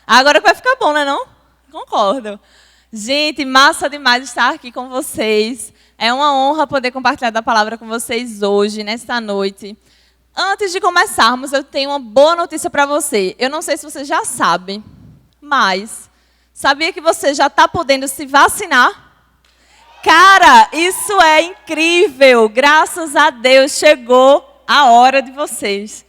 Agora que vai ficar bom, né não? Concordo. Gente, massa demais estar aqui com vocês. É uma honra poder compartilhar da palavra com vocês hoje, nesta noite. Antes de começarmos, eu tenho uma boa notícia para você. Eu não sei se você já sabe, mas sabia que você já está podendo se vacinar? Cara, isso é incrível! Graças a Deus chegou a hora de vocês.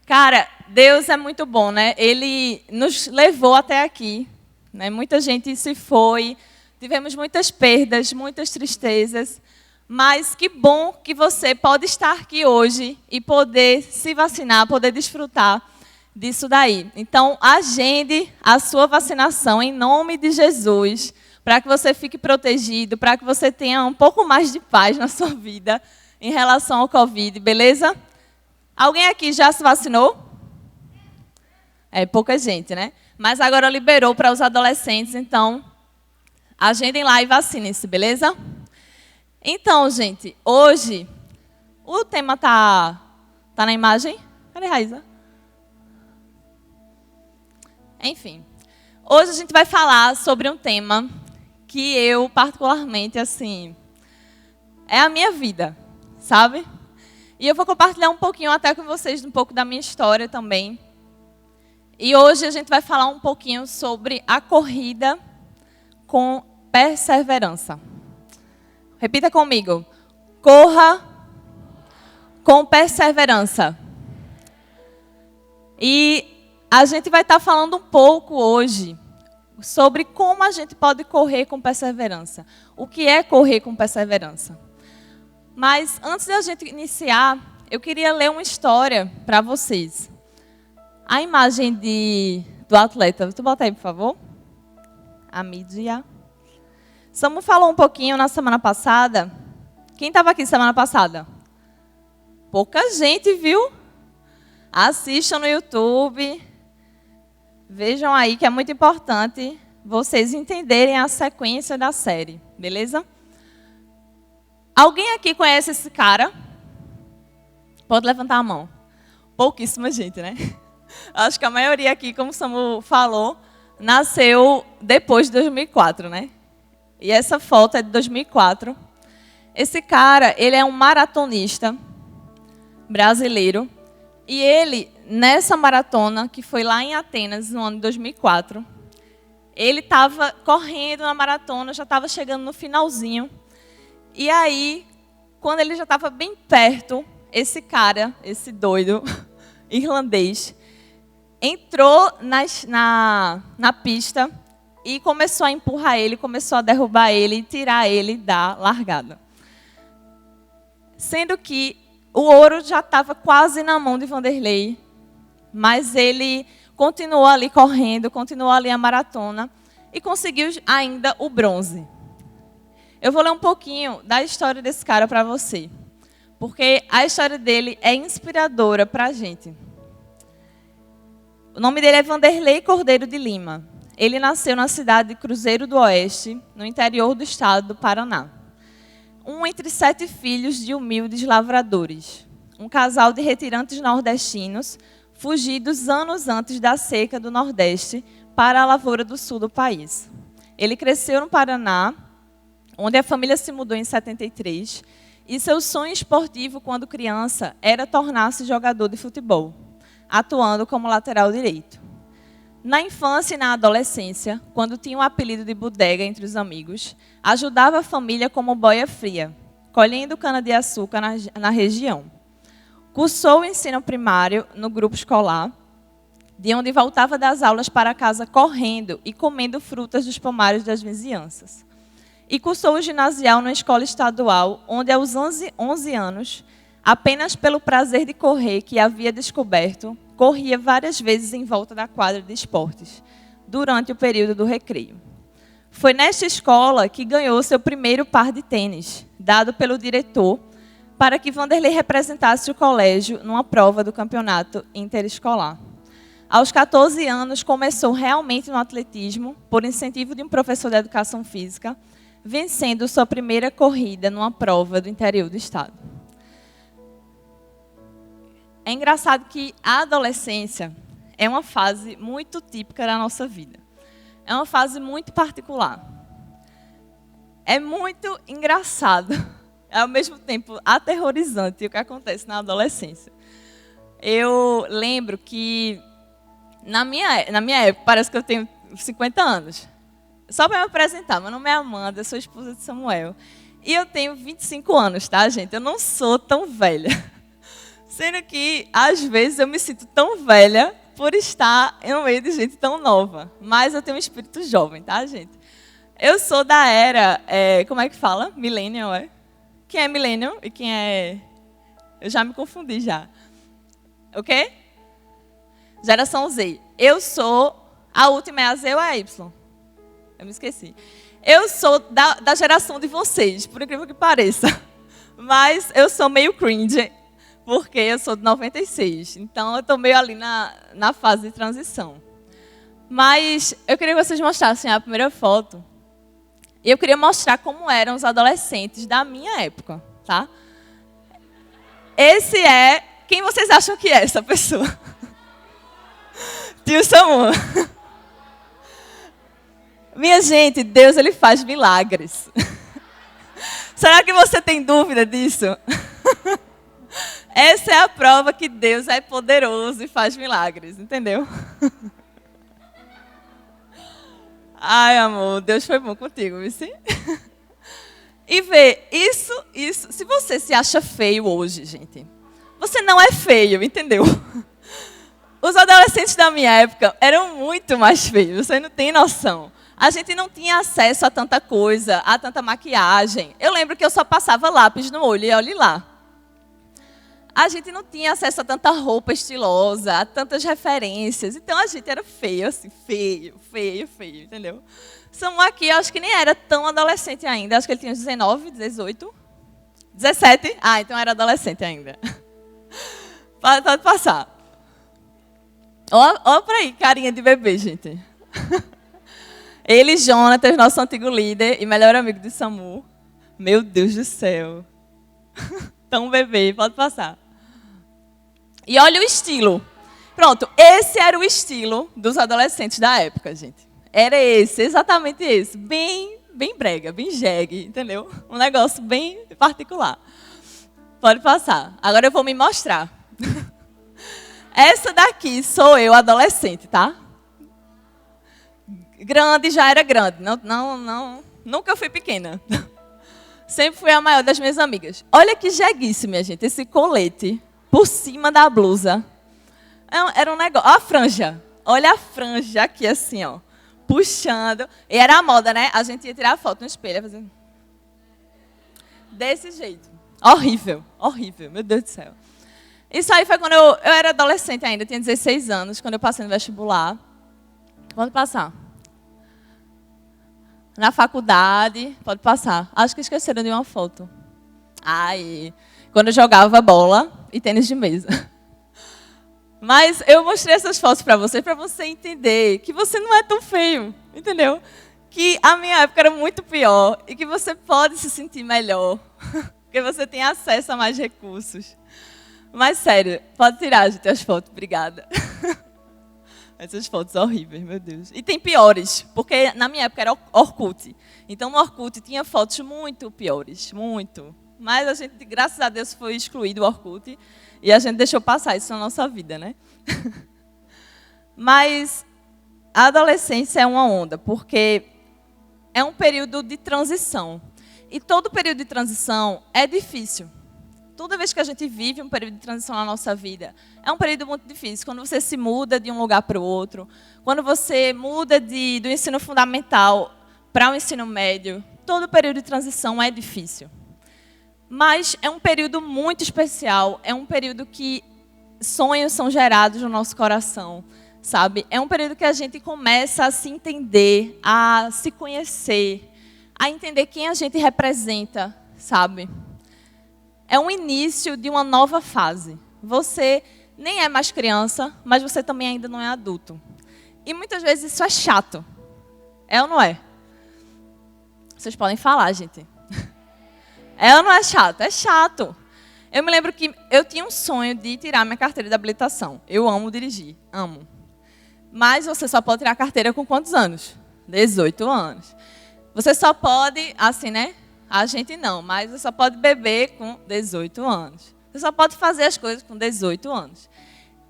Cara, Deus é muito bom, né? Ele nos levou até aqui, né? Muita gente se foi, tivemos muitas perdas, muitas tristezas, mas que bom que você pode estar aqui hoje e poder se vacinar, poder desfrutar disso daí. Então, agende a sua vacinação em nome de Jesus, para que você fique protegido, para que você tenha um pouco mais de paz na sua vida em relação ao Covid, beleza? Alguém aqui já se vacinou? É pouca gente, né? Mas agora liberou para os adolescentes, então agendem lá e vacinem-se, beleza? Então, gente, hoje o tema tá na imagem? Cadê a Raíza? Enfim, hoje a gente vai falar sobre um tema que eu, particularmente, assim, é a minha vida, sabe? E eu vou compartilhar um pouquinho até com vocês, um pouco da minha história também. E hoje a gente vai falar um pouquinho sobre a corrida com perseverança. Repita comigo. Corra com perseverança. E a gente vai estar falando um pouco hoje sobre como a gente pode correr com perseverança. O que é correr com perseverança? Mas antes da gente iniciar, eu queria ler uma história para vocês. A imagem do atleta, tu bota aí, por favor. A mídia. Samu falou um pouquinho na semana passada. Quem estava aqui semana passada? Pouca gente, viu? Assistam no YouTube. Vejam aí que é muito importante vocês entenderem a sequência da série, beleza? Alguém aqui conhece esse cara? Pode levantar a mão. Pouquíssima gente, né? Acho que a maioria aqui, como o Samu falou, nasceu depois de 2004, né? E essa foto é de 2004. Esse cara, ele é um maratonista brasileiro. E ele, nessa maratona, que foi lá em Atenas, no ano de 2004, ele estava correndo na maratona, já estava chegando no finalzinho. E aí, quando ele já estava bem perto, esse cara, esse doido irlandês, entrou na pista e começou a empurrar ele, começou a derrubar ele e tirar ele da largada. Sendo que o ouro já estava quase na mão de Vanderlei, mas ele continuou ali correndo, continuou ali a maratona e conseguiu ainda o bronze. Eu vou ler um pouquinho da história desse cara para você, porque a história dele é inspiradora para a gente. O nome dele é Vanderlei Cordeiro de Lima. Ele nasceu na cidade de Cruzeiro do Oeste, no interior do estado do Paraná. Um entre 7 filhos de humildes lavradores. Um casal de retirantes nordestinos, fugidos anos antes da seca do Nordeste para a lavoura do sul do país. Ele cresceu no Paraná, onde a família se mudou em 73, e seu sonho esportivo quando criança era tornar-se jogador de futebol, atuando como lateral direito. Na infância e na adolescência, quando tinha o apelido de bodega entre os amigos, ajudava a família como boia fria, colhendo cana-de-açúcar na região. Cursou o ensino primário no grupo escolar, de onde voltava das aulas para casa correndo e comendo frutas dos pomares das vizinhanças. E cursou o ginasial na escola estadual, onde aos 11 anos, apenas pelo prazer de correr que havia descoberto, corria várias vezes em volta da quadra de esportes, durante o período do recreio. Foi nesta escola que ganhou seu primeiro par de tênis, dado pelo diretor, para que Vanderlei representasse o colégio numa prova do campeonato interescolar. Aos 14 anos, começou realmente no atletismo, por incentivo de um professor de educação física, vencendo sua primeira corrida numa prova do interior do estado. É engraçado que a adolescência é uma fase muito típica da nossa vida. É uma fase muito particular. É muito engraçado, é ao mesmo tempo aterrorizante o que acontece na adolescência. Eu lembro que, na minha época, parece que eu tenho 50 anos. Só para me apresentar, meu nome é Amanda, eu sou esposa de Samuel. E eu tenho 25 anos, tá, gente? Eu não sou tão velha. Sendo que, às vezes, eu me sinto tão velha por estar no meio de gente tão nova. Mas eu tenho um espírito jovem, tá, gente? Eu sou da era, como é que fala? Millennial, é? Quem é Millennial e quem é... Eu já me confundi já. O quê? Geração Z. Eu sou... A última é a Z ou a Y? Eu me esqueci. Eu sou da geração de vocês, por incrível que pareça. Mas eu sou meio cringe, porque eu sou de 96. Então, eu estou meio ali na fase de transição. Mas eu queria que vocês mostrassem a primeira foto. E eu queria mostrar como eram os adolescentes da minha época, tá? Esse é... Quem vocês acham que é essa pessoa? Tio Samuel. Minha gente, Deus, ele faz milagres. Será que você tem dúvida disso? Essa é a prova que Deus é poderoso e faz milagres, entendeu? Ai, amor, Deus foi bom contigo, viu? E vê, isso, se você se acha feio hoje, gente, você não é feio, entendeu? Os adolescentes da minha época eram muito mais feios, você não tem noção. A gente não tinha acesso a tanta coisa, a tanta maquiagem. Eu lembro que eu só passava lápis no olho e olhe lá. A gente não tinha acesso a tanta roupa estilosa, a tantas referências. Então a gente era feio, assim, feio, entendeu? Samuel aqui, eu acho que nem era tão adolescente ainda. Acho que ele tinha uns 19, 18, 17. Ah, então era adolescente ainda. Pode passar. Olha pra aí, carinha de bebê, gente. Ele, Jonatas, nosso antigo líder e melhor amigo de Samu. Meu Deus do céu. Tão bebê, pode passar. E olha o estilo. Pronto, esse era o estilo dos adolescentes da época, gente. Era esse, exatamente esse. Bem brega, bem jegue, entendeu? Um negócio bem particular. Pode passar. Agora eu vou me mostrar. Essa daqui sou eu, adolescente, tá? Grande, já era grande. Não, nunca fui pequena. Sempre fui a maior das minhas amigas. Olha que jeguice, minha gente. Esse colete por cima da blusa. Era um negócio. Olha a franja. Olha a franja aqui, assim, ó. Puxando. E era a moda, né? A gente ia tirar foto no espelho. Fazer... Desse jeito. Horrível. Horrível. Meu Deus do céu. Isso aí foi quando eu era adolescente ainda. Tinha 16 anos. Quando eu passei no vestibular. Pode passar. Na faculdade, pode passar. Acho que esqueceram de uma foto. Ai, quando eu jogava bola e tênis de mesa. Mas eu mostrei essas fotos para você entender que você não é tão feio, entendeu? Que a minha época era muito pior e que você pode se sentir melhor, porque você tem acesso a mais recursos. Mas sério, pode tirar, gente, as fotos, obrigada. Essas fotos horríveis, meu Deus. E tem piores, porque na minha época era Orkut. Então, no Orkut tinha fotos muito piores, muito. Mas a gente, graças a Deus, foi excluído o Orkut e a gente deixou passar isso na nossa vida, né? Mas a adolescência é uma onda, porque é um período de transição. E todo período de transição é difícil. Toda vez que a gente vive um período de transição na nossa vida, é um período muito difícil. Quando você se muda de um lugar para o outro, quando você muda do ensino fundamental para o ensino médio, todo período de transição é difícil. Mas é um período muito especial, é um período que sonhos são gerados no nosso coração, sabe? É um período que a gente começa a se entender, a se conhecer, a entender quem a gente representa, sabe? É um início de uma nova fase. Você nem é mais criança, mas você também ainda não é adulto. E muitas vezes isso é chato. É ou não é? Vocês podem falar, gente. É ou não é chato? É chato. Eu me lembro que eu tinha um sonho de tirar minha carteira de habilitação. Eu amo dirigir, amo. Mas você só pode tirar a carteira com quantos anos? 18 anos. Você só pode, assim, né? A gente não, mas você só pode beber com 18 anos. Você só pode fazer as coisas com 18 anos.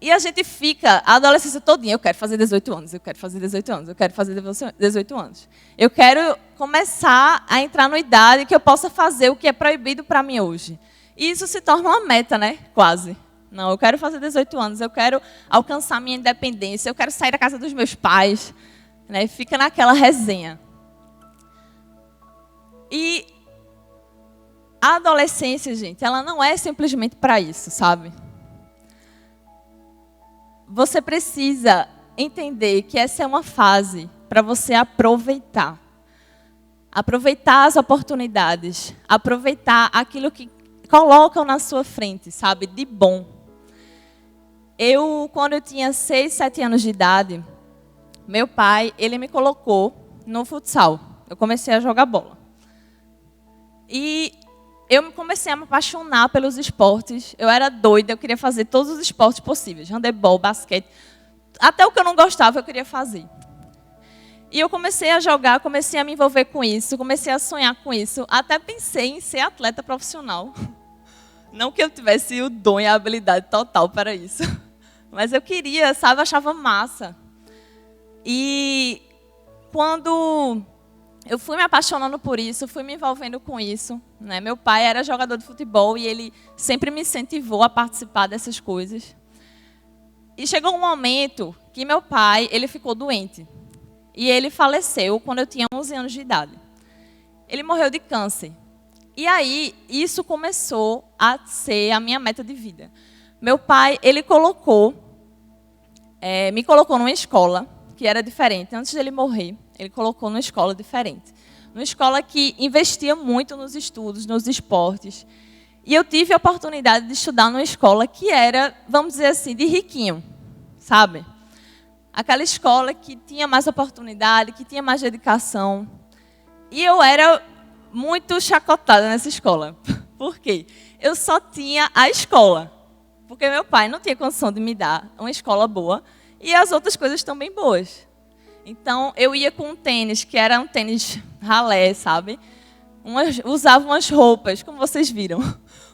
E a gente fica a adolescência todinha, eu quero fazer 18 anos, eu quero fazer 18 anos, eu quero fazer 18 anos. Eu quero começar a entrar na idade que eu possa fazer o que é proibido para mim hoje. E isso se torna uma meta, né? Quase. Não, eu quero fazer 18 anos, eu quero alcançar minha independência, eu quero sair da casa dos meus pais. Né? Fica naquela resenha. E a adolescência, gente, ela não é simplesmente para isso, sabe? Você precisa entender que essa é uma fase para você aproveitar. Aproveitar as oportunidades. Aproveitar aquilo que colocam na sua frente, sabe? De bom. Quando eu tinha 6, 7 anos de idade, meu pai, ele me colocou no futsal. Eu comecei a jogar bola. E eu comecei a me apaixonar pelos esportes. Eu era doida, eu queria fazer todos os esportes possíveis. Handebol, basquete. Até o que eu não gostava, eu queria fazer. E eu comecei a jogar, comecei a me envolver com isso, comecei a sonhar com isso. Até pensei em ser atleta profissional. Não que eu tivesse o dom e a habilidade total para isso. Mas eu queria, sabe, eu achava massa. E quando eu fui me apaixonando por isso, fui me envolvendo com isso. Né? Meu pai era jogador de futebol e ele sempre me incentivou a participar dessas coisas. E chegou um momento que meu pai, ele ficou doente. E ele faleceu quando eu tinha 11 anos de idade. Ele morreu de câncer. E aí, isso começou a ser a minha meta de vida. Meu pai, ele me colocou numa escola que era diferente. Antes dele morrer, ele colocou numa escola diferente. Numa escola que investia muito nos estudos, nos esportes. E eu tive a oportunidade de estudar numa escola que era, vamos dizer assim, de riquinho, sabe? Aquela escola que tinha mais oportunidade, que tinha mais dedicação. E eu era muito chacotada nessa escola. Por quê? Eu só tinha a escola. Porque meu pai não tinha condição de me dar uma escola boa e as outras coisas também boas. Então, eu ia com um tênis, que era um tênis ralé, sabe? Usava umas roupas, como vocês viram,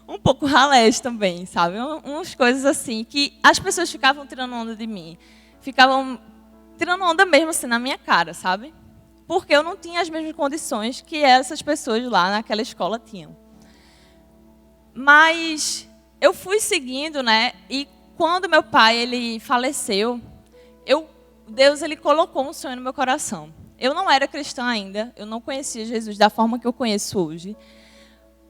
um pouco ralés também, sabe? Umas coisas assim, que as pessoas ficavam tirando onda de mim. Ficavam tirando onda mesmo assim na minha cara, sabe? Porque eu não tinha as mesmas condições que essas pessoas lá naquela escola tinham. Mas eu fui seguindo, né? E quando meu pai ele faleceu, Deus ele colocou um sonho no meu coração. Eu não era cristã ainda, eu não conhecia Jesus da forma que eu conheço hoje.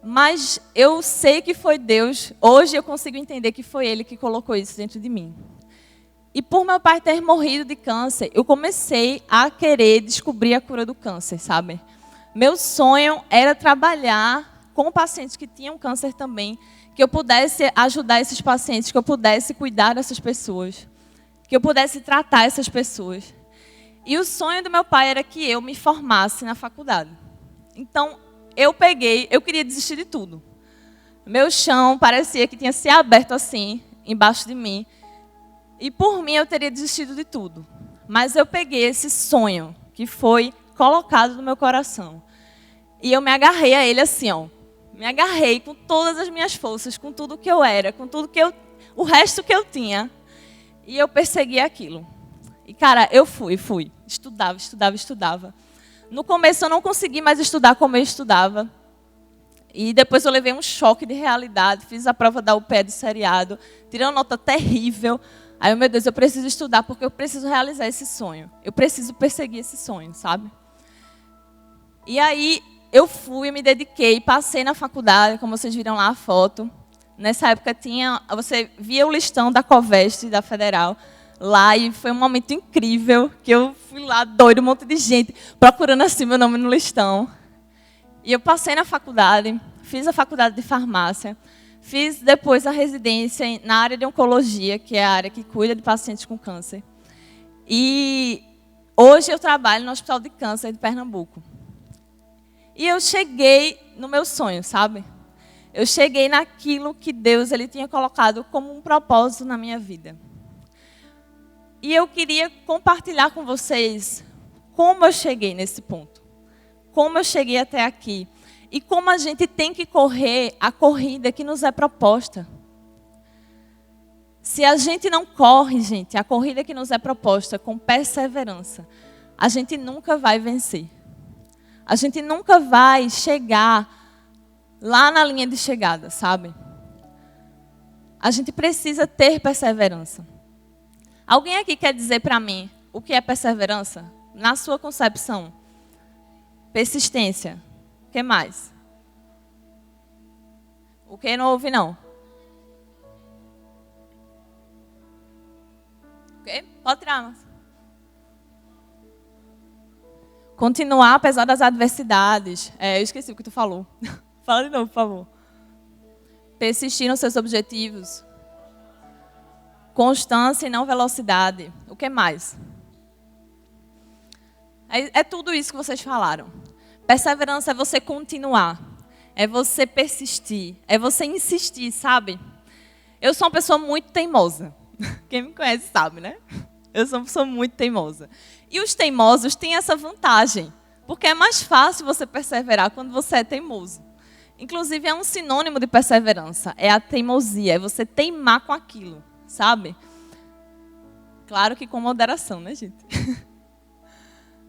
Mas eu sei que foi Deus, hoje eu consigo entender que foi Ele que colocou isso dentro de mim. E por meu pai ter morrido de câncer, eu comecei a querer descobrir a cura do câncer, sabe? Meu sonho era trabalhar com pacientes que tinham câncer também, que eu pudesse ajudar esses pacientes, que eu pudesse cuidar dessas pessoas, que eu pudesse tratar essas pessoas. E o sonho do meu pai era que eu me formasse na faculdade. Então, eu queria desistir de tudo. Meu chão parecia que tinha se aberto assim, embaixo de mim. E por mim eu teria desistido de tudo. Mas eu peguei esse sonho que foi colocado no meu coração. E eu me agarrei a ele assim, ó. Me agarrei com todas as minhas forças, com tudo que eu era, com tudo que o resto que eu tinha. E eu persegui aquilo. E, cara, eu fui. Estudava. No começo eu não consegui mais estudar como eu estudava. E depois eu levei um choque de realidade. Fiz a prova da UPE do seriado. Tirei uma nota terrível. Aí, meu Deus, eu preciso estudar porque eu preciso realizar esse sonho. Eu preciso perseguir esse sonho, sabe? E aí eu fui, me dediquei, passei na faculdade, como vocês viram lá a foto. Nessa época você via o listão da Coveste, da Federal, lá, e foi um momento incrível, que eu fui lá doido, um monte de gente procurando assim meu nome no listão. E eu passei na faculdade, fiz a faculdade de farmácia, fiz depois a residência na área de oncologia, que é a área que cuida de pacientes com câncer. E hoje eu trabalho no Hospital de Câncer de Pernambuco. E eu cheguei no meu sonho, sabe? Eu cheguei naquilo que Deus ele tinha colocado como um propósito na minha vida. E eu queria compartilhar com vocês como eu cheguei nesse ponto. Como eu cheguei até aqui. E como a gente tem que correr a corrida que nos é proposta. Se a gente não corre, gente, a corrida que nos é proposta com perseverança, a gente nunca vai vencer. A gente nunca vai chegar lá na linha de chegada, sabe? A gente precisa ter perseverança. Alguém aqui quer dizer para mim o que é perseverança? Na sua concepção. Persistência. O que mais? O que não ouve, não? O quê? Pode tirar, mas... Continuar apesar das adversidades. Eu esqueci o que tu falou. Fala de novo, por favor. Persistir nos seus objetivos. Constância e não velocidade. O que mais? É tudo isso que vocês falaram. Perseverança é você continuar. É você persistir. É você insistir, sabe? Eu sou uma pessoa muito teimosa. Quem me conhece sabe, né? Eu sou uma pessoa muito teimosa. E os teimosos têm essa vantagem. Porque é mais fácil você perseverar quando você é teimoso. Inclusive, é um sinônimo de perseverança. É a teimosia. É você teimar com aquilo, sabe? Claro que com moderação, né, gente?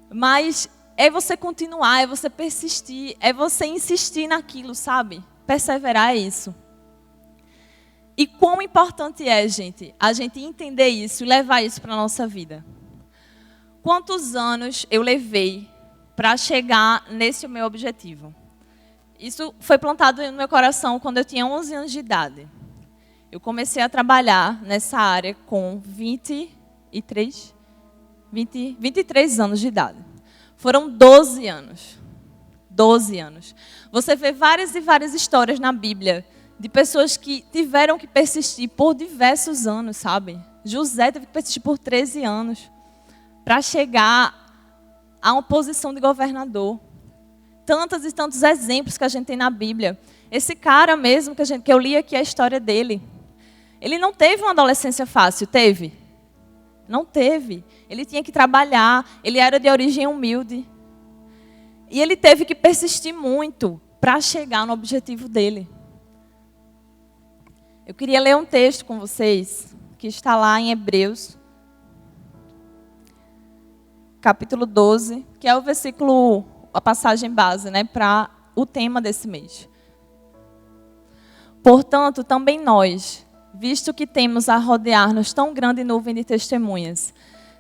Mas é você continuar, é você persistir, é você insistir naquilo, sabe? Perseverar é isso. E quão importante é, gente, a gente entender isso e levar isso para a nossa vida. Quantos anos eu levei para chegar nesse meu objetivo? Isso foi plantado no meu coração quando eu tinha 11 anos de idade. Eu comecei a trabalhar nessa área com 23 anos de idade. Foram 12 anos. 12 anos. Você vê várias e várias histórias na Bíblia de pessoas que tiveram que persistir por diversos anos, sabe? José teve que persistir por 13 anos para chegar a uma posição de governador. Tantos e tantos exemplos que a gente tem na Bíblia. Esse cara mesmo, que eu li aqui a história dele, ele não teve uma adolescência fácil, teve? Não teve. Ele tinha que trabalhar, ele era de origem humilde. E ele teve que persistir muito para chegar no objetivo dele. Eu queria ler um texto com vocês, que está lá em Hebreus, capítulo 12, que é o versículo, a passagem base, né, para o tema desse mês. Portanto, também nós, visto que temos a rodear-nos tão grande nuvem de testemunhas,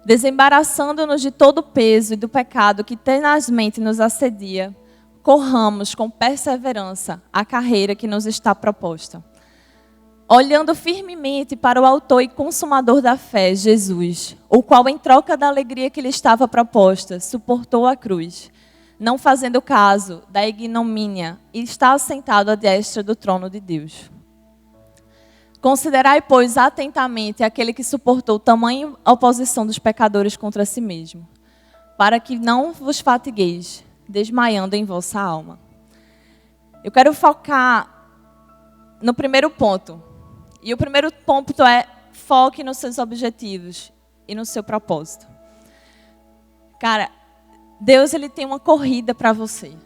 desembaraçando-nos de todo o peso e do pecado que tenazmente nos assedia, corramos com perseverança a carreira que nos está proposta. Olhando firmemente para o autor e consumador da fé, Jesus, o qual, em troca da alegria que lhe estava proposta, suportou a cruz, não fazendo caso da ignomínia, e está assentado à destra do trono de Deus. Considerai, pois, atentamente aquele que suportou tamanha oposição dos pecadores contra si mesmo, para que não vos fatigueis, desmaiando em vossa alma. Eu quero focar no primeiro ponto. E o primeiro ponto é: foque nos seus objetivos e no seu propósito. Cara, Deus, ele tem uma corrida para você.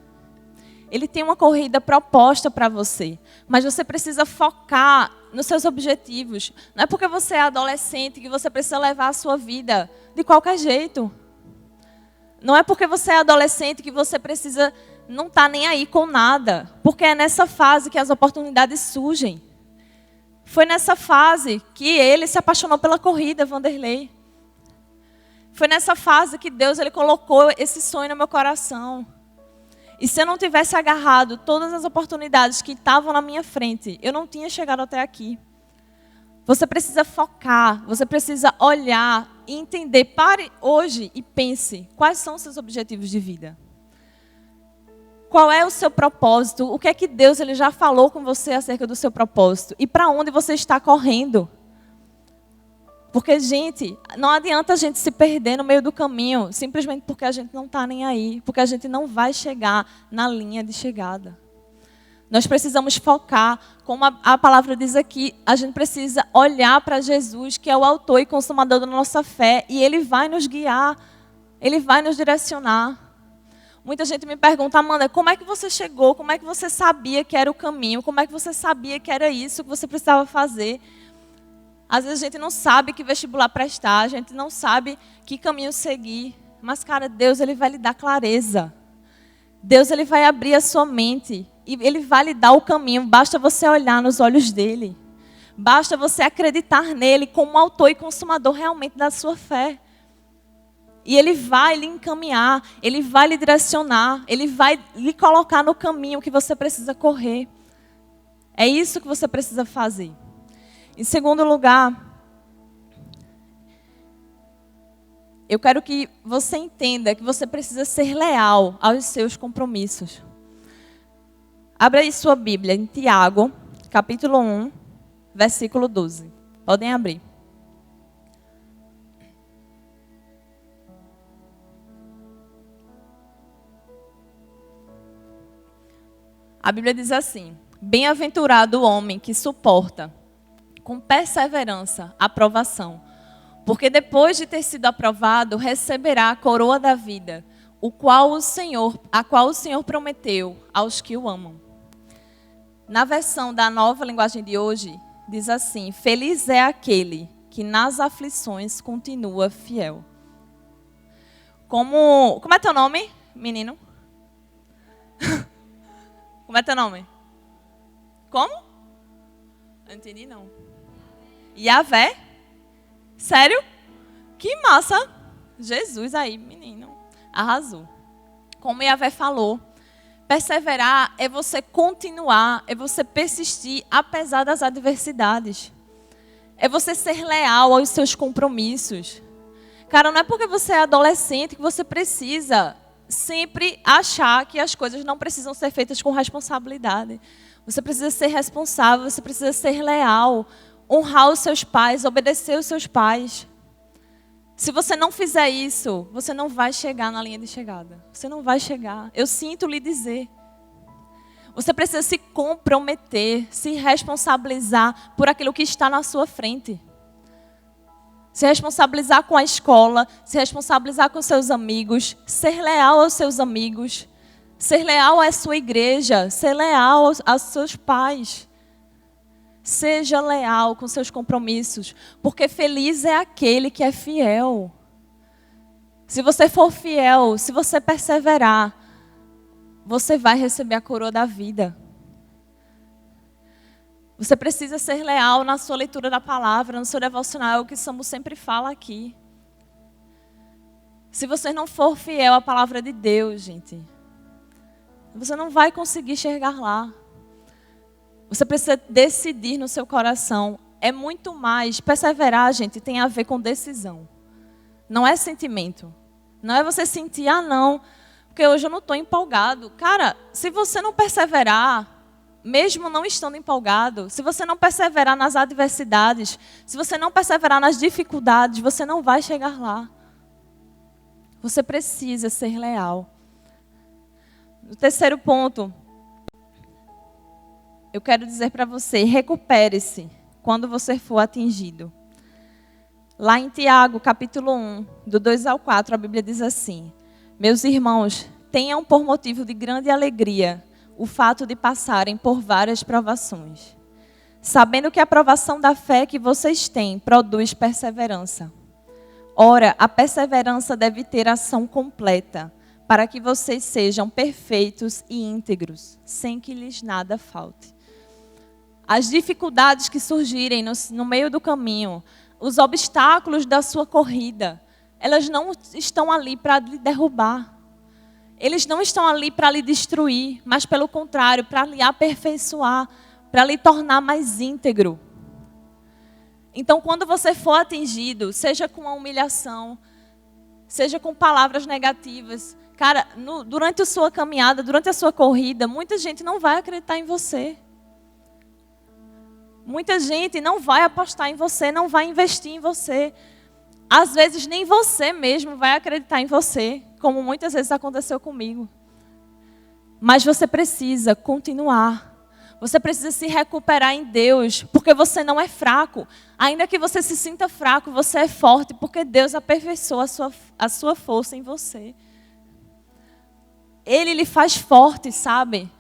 Ele tem uma corrida proposta para você. Mas você precisa focar nos seus objetivos. Não é porque você é adolescente que você precisa levar a sua vida de qualquer jeito. Não é porque você é adolescente que você precisa não estar nem aí com nada. Porque é nessa fase que as oportunidades surgem. Foi nessa fase que ele se apaixonou pela corrida, Vanderlei. Foi nessa fase que Deus ele colocou esse sonho no meu coração. E se eu não tivesse agarrado todas as oportunidades que estavam na minha frente, eu não tinha chegado até aqui. Você precisa focar, você precisa olhar e entender. Pare hoje e pense, quais são os seus objetivos de vida? Qual é o seu propósito? O que é que Deus ele já falou com você acerca do seu propósito? E para onde você está correndo? Porque, gente, não adianta a gente se perder no meio do caminho, simplesmente porque a gente não está nem aí, porque a gente não vai chegar na linha de chegada. Nós precisamos focar, como a palavra diz aqui, a gente precisa olhar para Jesus, que é o autor e consumador da nossa fé, e Ele vai nos guiar, Ele vai nos direcionar. Muita gente me pergunta, Amanda, como é que você chegou? Como é que você sabia que era o caminho? Como é que você sabia que era isso que você precisava fazer? Às vezes a gente não sabe que vestibular prestar, a gente não sabe que caminho seguir. Mas, cara, Deus, Ele vai lhe dar clareza. Deus, Ele vai abrir a sua mente. E Ele vai lhe dar o caminho. Basta você olhar nos olhos dEle. Basta você acreditar nele como autor e consumador realmente da sua fé. E Ele vai lhe encaminhar. Ele vai lhe direcionar. Ele vai lhe colocar no caminho que você precisa correr. É isso que você precisa fazer. Em segundo lugar, eu quero que você entenda que você precisa ser leal aos seus compromissos. Abra aí sua Bíblia em Tiago, capítulo 1, versículo 12. Podem abrir. A Bíblia diz assim: bem-aventurado o homem que suporta com perseverança a provação, porque depois de ter sido aprovado, receberá a coroa da vida, a qual o Senhor prometeu aos que o amam. Na versão da Nova Linguagem de hoje, diz assim: feliz é aquele que nas aflições continua fiel. Como é teu nome, menino? Como é teu nome? Como? Não entendi, não. Yahvé? Sério? Que massa! Jesus aí, menino. Arrasou. Como Yahvé falou, perseverar é você continuar, é você persistir apesar das adversidades. É você ser leal aos seus compromissos. Cara, não é porque você é adolescente que você precisa sempre achar que as coisas não precisam ser feitas com responsabilidade. Você precisa ser responsável, você precisa ser leal, honrar os seus pais, obedecer os seus pais. Se você não fizer isso, você não vai chegar na linha de chegada. Você não vai chegar. Eu sinto lhe dizer. Você precisa se comprometer, se responsabilizar por aquilo que está na sua frente. Se responsabilizar com a escola, se responsabilizar com seus amigos, ser leal aos seus amigos, ser leal à sua igreja, ser leal aos seus pais. Seja leal com seus compromissos, porque feliz é aquele que é fiel. Se você for fiel, se você perseverar, você vai receber a coroa da vida. Você precisa ser leal na sua leitura da palavra, no seu devocional, é o que Samu sempre fala aqui. Se você não for fiel à palavra de Deus, gente, você não vai conseguir chegar lá. Você precisa decidir no seu coração. É muito mais. Perseverar, gente, tem a ver com decisão. Não é sentimento. Não é você sentir, não, porque hoje eu não estou empolgado. Cara, se você não perseverar, mesmo não estando empolgado, se você não perseverar nas adversidades, se você não perseverar nas dificuldades, você não vai chegar lá. Você precisa ser leal. No terceiro ponto, eu quero dizer para você, recupere-se quando você for atingido. Lá em Tiago, capítulo 1, do 2 ao 4, a Bíblia diz assim: meus irmãos, tenham por motivo de grande alegria o fato de passarem por várias provações, sabendo que a provação da fé que vocês têm produz perseverança. Ora, a perseverança deve ter ação completa, para que vocês sejam perfeitos e íntegros, sem que lhes nada falte. As dificuldades que surgirem no meio do caminho, os obstáculos da sua corrida, elas não estão ali para lhe derrubar. Eles não estão ali para lhe destruir, mas pelo contrário, para lhe aperfeiçoar, para lhe tornar mais íntegro. Então, quando você for atingido, seja com a humilhação, seja com palavras negativas, cara, durante a sua caminhada, durante a sua corrida, muita gente não vai acreditar em você. Muita gente não vai apostar em você, não vai investir em você. Às vezes nem você mesmo vai acreditar em você, como muitas vezes aconteceu comigo. Mas você precisa continuar. Você precisa se recuperar em Deus, porque você não é fraco. Ainda que você se sinta fraco, você é forte, porque Deus aperfeiçoa a sua força em você. Ele lhe faz forte, sabe?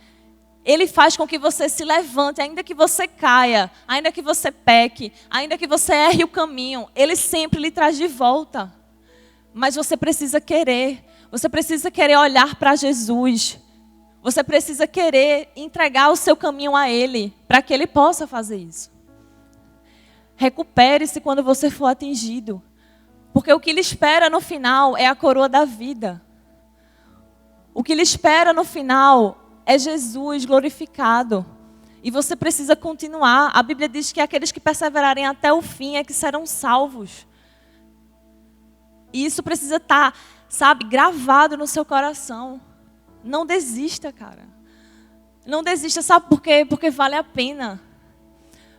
Ele faz com que você se levante, ainda que você caia, ainda que você peque, ainda que você erre o caminho, Ele sempre lhe traz de volta. Mas você precisa querer olhar para Jesus. Você precisa querer entregar o seu caminho a Ele, para que Ele possa fazer isso. Recupere-se quando você for atingido, porque o que lhe espera no final é a coroa da vida. O que lhe espera no final é Jesus glorificado. E você precisa continuar. A Bíblia diz que aqueles que perseverarem até o fim é que serão salvos. E isso precisa estar, sabe, gravado no seu coração. Não desista, cara. Não desista, sabe por quê? Porque vale a pena.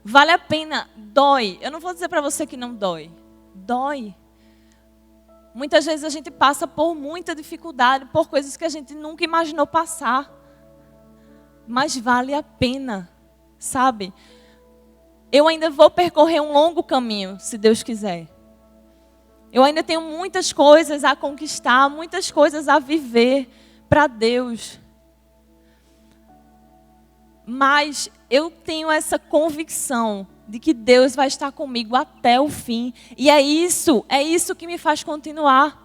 Vale a pena. Dói. Eu não vou dizer para você que não dói. Dói. Muitas vezes a gente passa por muita dificuldade, por coisas que a gente nunca imaginou passar. Mas vale a pena, sabe? Eu ainda vou percorrer um longo caminho, se Deus quiser. Eu ainda tenho muitas coisas a conquistar, muitas coisas a viver para Deus. Mas eu tenho essa convicção de que Deus vai estar comigo até o fim. E é isso que me faz continuar.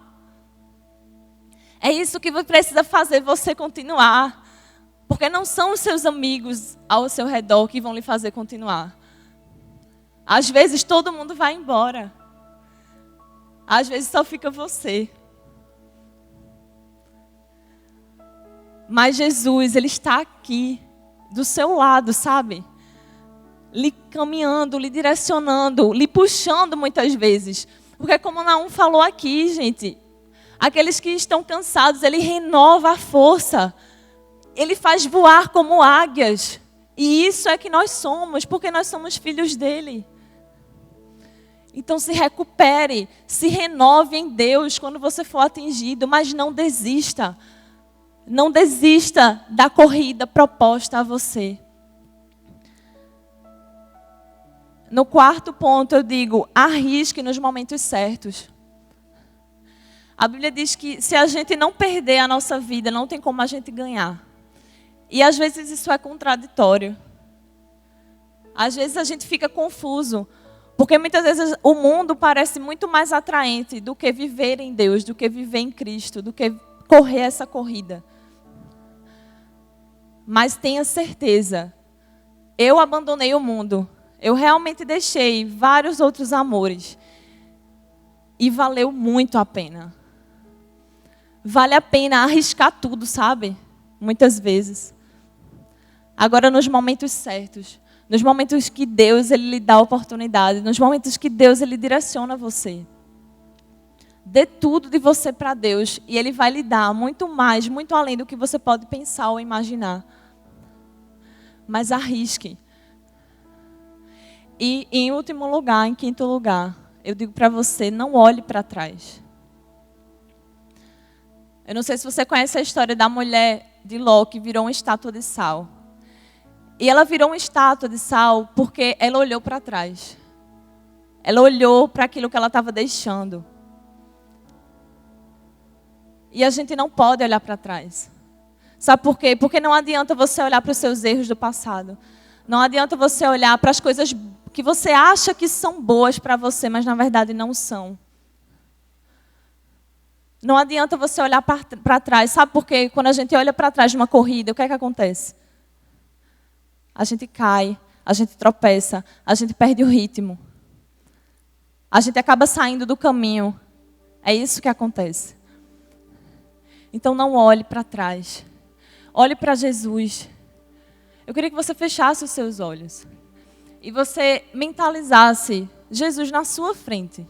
É isso que precisa fazer você continuar. Porque não são os seus amigos ao seu redor que vão lhe fazer continuar. Às vezes todo mundo vai embora. Às vezes só fica você. Mas Jesus, Ele está aqui, do seu lado, sabe? Lhe caminhando, lhe direcionando, lhe puxando muitas vezes. Porque como Naum falou aqui, gente, aqueles que estão cansados, Ele renova a força. Ele faz voar como águias. E isso é que nós somos, porque nós somos filhos dEle. Então se recupere, se renove em Deus quando você for atingido, mas não desista. Não desista da corrida proposta a você. No quarto ponto eu digo, arrisque nos momentos certos. A Bíblia diz que se a gente não perder a nossa vida, não tem como a gente ganhar. E às vezes isso é contraditório. Às vezes a gente fica confuso. Porque muitas vezes o mundo parece muito mais atraente do que viver em Deus, do que viver em Cristo, do que correr essa corrida. Mas tenha certeza, eu abandonei o mundo. Eu realmente deixei vários outros amores. E valeu muito a pena. Vale a pena arriscar tudo, sabe? Muitas vezes. Agora nos momentos certos. Nos momentos que Deus Ele lhe dá a oportunidade. Nos momentos que Deus Ele direciona você. Dê tudo de você para Deus. E Ele vai lhe dar muito mais, muito além do que você pode pensar ou imaginar. Mas arrisque. E em último lugar, em quinto lugar, eu digo para você, não olhe para trás. Eu não sei se você conhece a história da mulher de Ló que virou uma estátua de sal. E ela virou uma estátua de sal porque ela olhou para trás. Ela olhou para aquilo que ela estava deixando. E a gente não pode olhar para trás. Sabe por quê? Porque não adianta você olhar para os seus erros do passado. Não adianta você olhar para as coisas que você acha que são boas para você, mas na verdade não são. Não adianta você olhar para trás. Sabe por quê? Quando a gente olha para trás de uma corrida, o que é que acontece? A gente cai, a gente tropeça, a gente perde o ritmo. A gente acaba saindo do caminho. É isso que acontece. Então não olhe para trás. Olhe para Jesus. Eu queria que você fechasse os seus olhos. E você mentalizasse Jesus na sua frente.